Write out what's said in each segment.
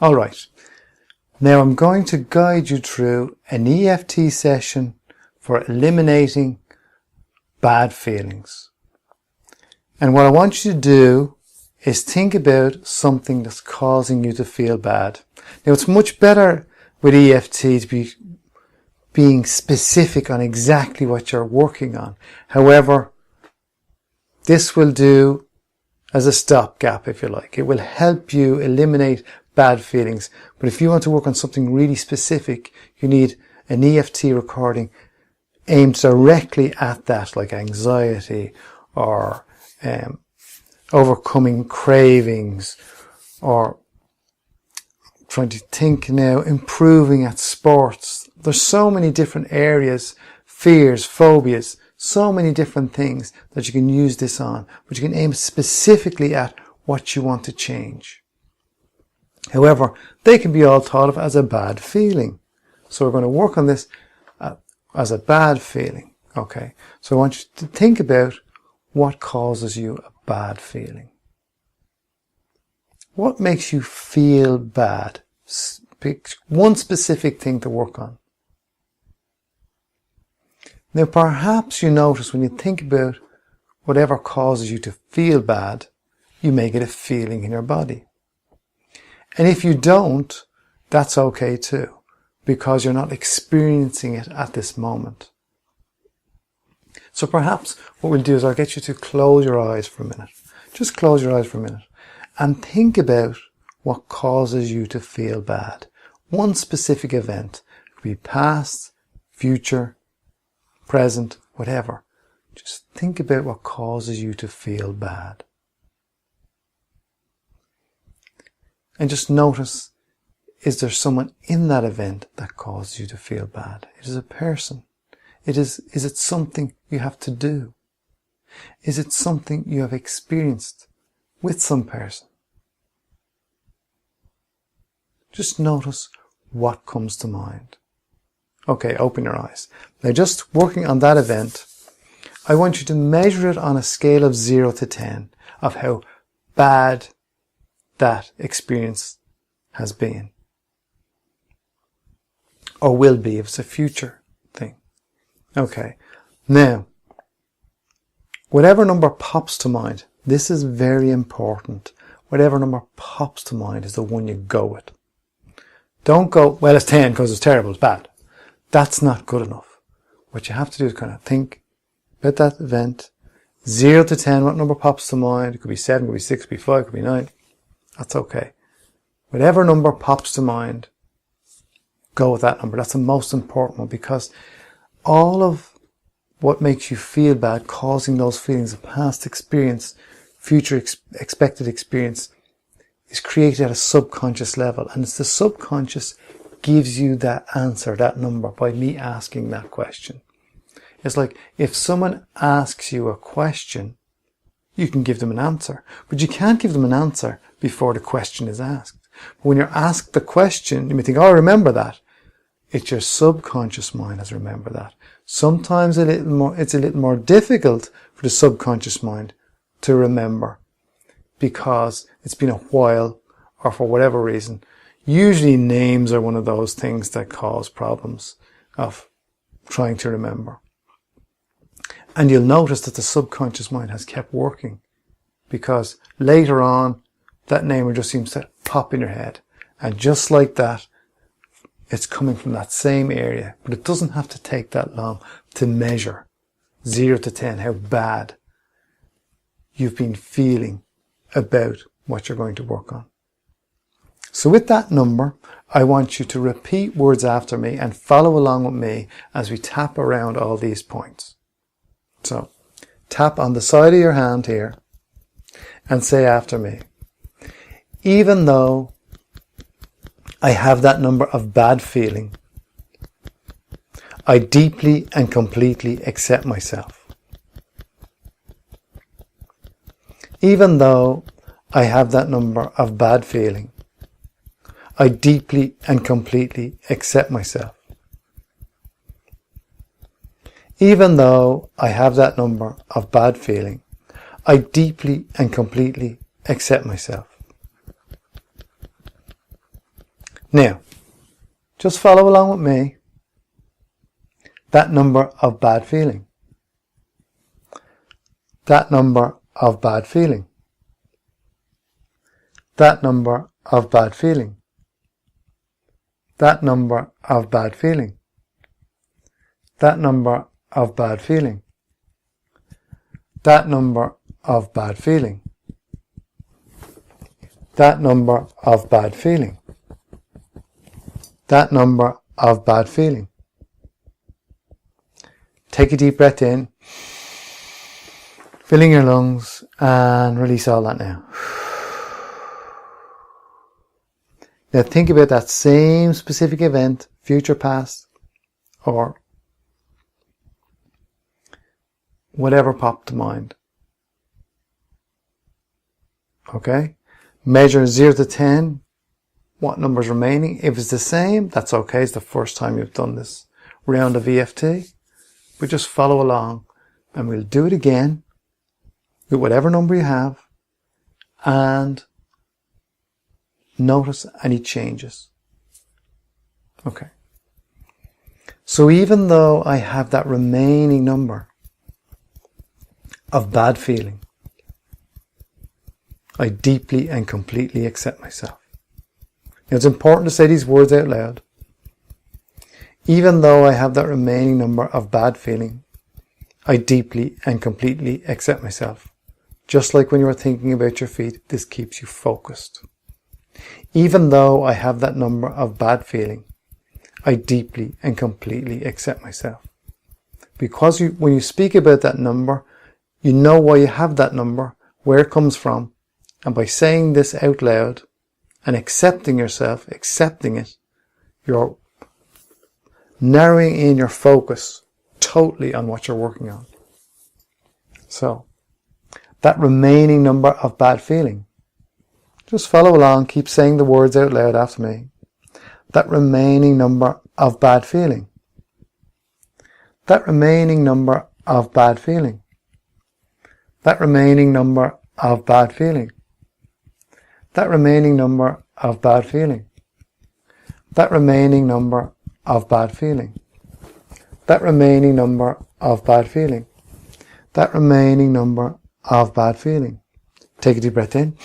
Alright, now I'm going to guide you through an EFT session for eliminating bad feelings. And what I want you to do is think about something that's causing you to feel bad. Now it's much better with EFT to be being specific on exactly what you're working on. However, this will do as a stopgap, if you like. It will help you eliminate bad feelings. But if you want to work on something really specific, you need an EFT recording aimed directly at that, like anxiety or overcoming cravings, or trying to think now, improving at sports. There's so many different areas, fears, phobias, so many different things that you can use this on, but you can aim specifically at what you want to change. However, they can be all thought of as a bad feeling. So we're going to work on this as a bad feeling. Okay, so I want you to think about what causes you a bad feeling. What makes you feel bad? Pick one specific thing to work on. Now perhaps you notice when you think about whatever causes you to feel bad, you may get a feeling in your body. And if you don't, that's okay too, because you're not experiencing it at this moment. So perhaps what we'll do is I'll get you to close your eyes for a minute. Just close your eyes for a minute and think about what causes you to feel bad. One specific event. It could be past, future, present, whatever. Just think about what causes you to feel bad. And just notice, is there someone in that event that causes you to feel bad? It is a person. Is it something you have to do? Is it something you have experienced with some person? Just notice what comes to mind. Okay, open your eyes. Now just working on that event, I want you to measure it on a scale of 0 to 10 of how bad that experience has been. Or will be if it's a future thing. Okay, now, whatever number pops to mind, this is very important. Whatever number pops to mind is the one you go with. Don't go, well, it's 10 because it's terrible, it's bad. That's not good enough. What you have to do is kind of think about that event. 0 to 10, what number pops to mind? It could be 7, it could be 6, it could be 5, it could be 9. That's okay. Whatever number pops to mind, go with that number. That's the most important one, because all of what makes you feel bad, causing those feelings of past experience, future expected experience, is created at a subconscious level. And it's the subconscious gives you that answer, that number, by me asking that question. It's like if someone asks you a question, you can give them an answer. But you can't give them an answer before the question is asked. But when you're asked the question, you may think, oh, I remember that. It's your subconscious mind has remembered that. Sometimes it's a little more difficult for the subconscious mind to remember because it's been a while or for whatever reason. Usually names are one of those things that cause problems of trying to remember. And you'll notice that the subconscious mind has kept working because later on that name just seems to pop in your head. And just like that, it's coming from that same area. But it doesn't have to take that long to measure 0 to 10 how bad you've been feeling about what you're going to work on. So with that number, I want you to repeat words after me and follow along with me as we tap around all these points. So tap on the side of your hand here and say after me, even though I have that number of bad feeling, I deeply and completely accept myself. Even though I have that number of bad feeling, I deeply and completely accept myself. Even though I have that number of bad feeling, I deeply and completely accept myself. Now, just follow along with me. That number of bad feeling. That number of bad feeling. That number of bad feeling. That number of bad feeling. That number of bad feeling. That number of bad feeling. That number of bad feeling. That number of bad feeling. Take a deep breath in, filling your lungs, and release all that now. Now think about that same specific event, future, past, or whatever popped to mind. Okay? Measure 0 to 10. What number's remaining? If it's the same, that's okay. It's the first time you've done this round of EFT. But just follow along and we'll do it again with whatever number you have and notice any changes. Okay. So even though I have that remaining number of bad feeling, I deeply and completely accept myself. Now it's important to say these words out loud. Even though I have that remaining number of bad feeling, I deeply and completely accept myself. Just like when you are thinking about your feet, this keeps you focused. Even though I have that number of bad feeling, I deeply and completely accept myself. Because when you speak about that number, you know why you have that number, where it comes from, and by saying this out loud and accepting yourself, accepting it, you're narrowing in your focus totally on what you're working on. So, that remaining number of bad feeling. Just follow along, keep saying the words out loud after me. That remaining number of bad feeling. That remaining number of bad feeling. That remaining number of bad feeling. That remaining number of bad feeling. That remaining number of bad feeling. That remaining number of bad feeling. That remaining number of bad feeling. Take a deep breath in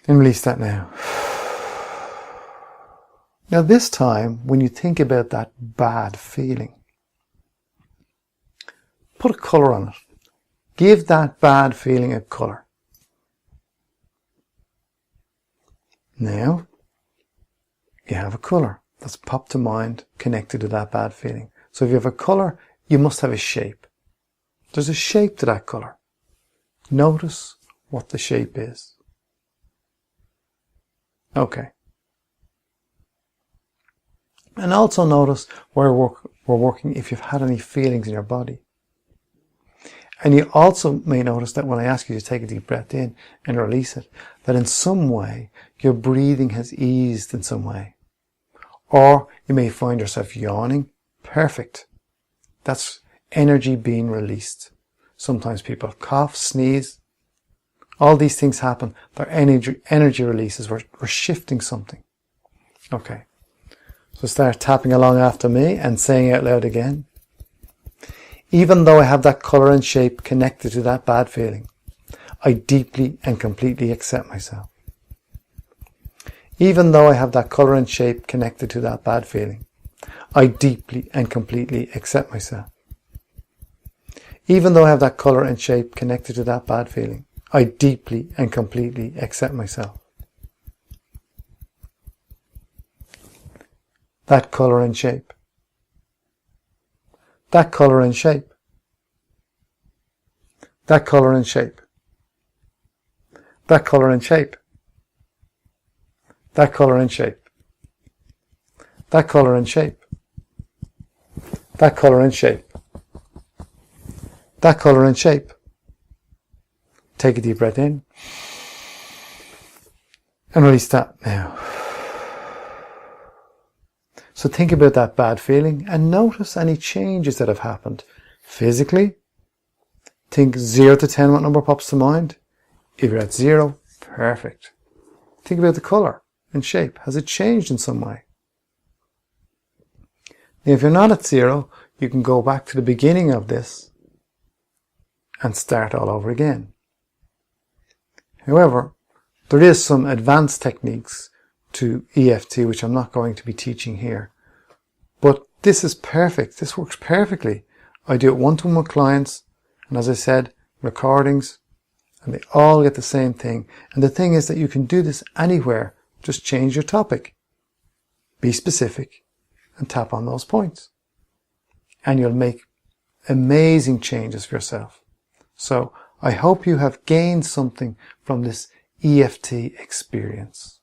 and release that now. Now this time, when you think about that bad feeling, put a colour on it. Give that bad feeling a colour. Now, you have a colour that's popped to mind connected to that bad feeling. So if you have a colour, you must have a shape. There's a shape to that colour. Notice what the shape is. Okay. And also notice where we're working if you've had any feelings in your body. And you also may notice that when I ask you to take a deep breath in and release it, that in some way your breathing has eased in some way. Or you may find yourself yawning. Perfect. That's energy being released. Sometimes people cough, sneeze. All these things happen. They're energy releases. We're shifting something. Okay. So start tapping along after me and saying out loud again. Even though I have that colour and shape connected to that bad feeling, I deeply and completely accept myself. Even though I have that colour and shape connected to that bad feeling, I deeply and completely accept myself. Even though I have that colour and shape connected to that bad feeling, I deeply and completely accept myself. That colour and shape. That colour and shape. That colour and shape. That colour and shape. That colour and shape. That colour and shape. That colour and shape. That colour and shape. Take a deep breath in and release that now. So think about that bad feeling and notice any changes that have happened. Physically, think 0 to 10, what number pops to mind? If you're at 0, perfect. Think about the colour. in shape? Has it changed in some way? Now, if you're not at 0, you can go back to the beginning of this and start all over again. However, there is some advanced techniques to EFT which I'm not going to be teaching here. But this is perfect. This works perfectly. I do it one-to-one with clients, and as I said, recordings, and they all get the same thing. And the thing is that you can do this anywhere. Just change your topic. Be specific and tap on those points. And you'll make amazing changes for yourself. So I hope you have gained something from this EFT experience.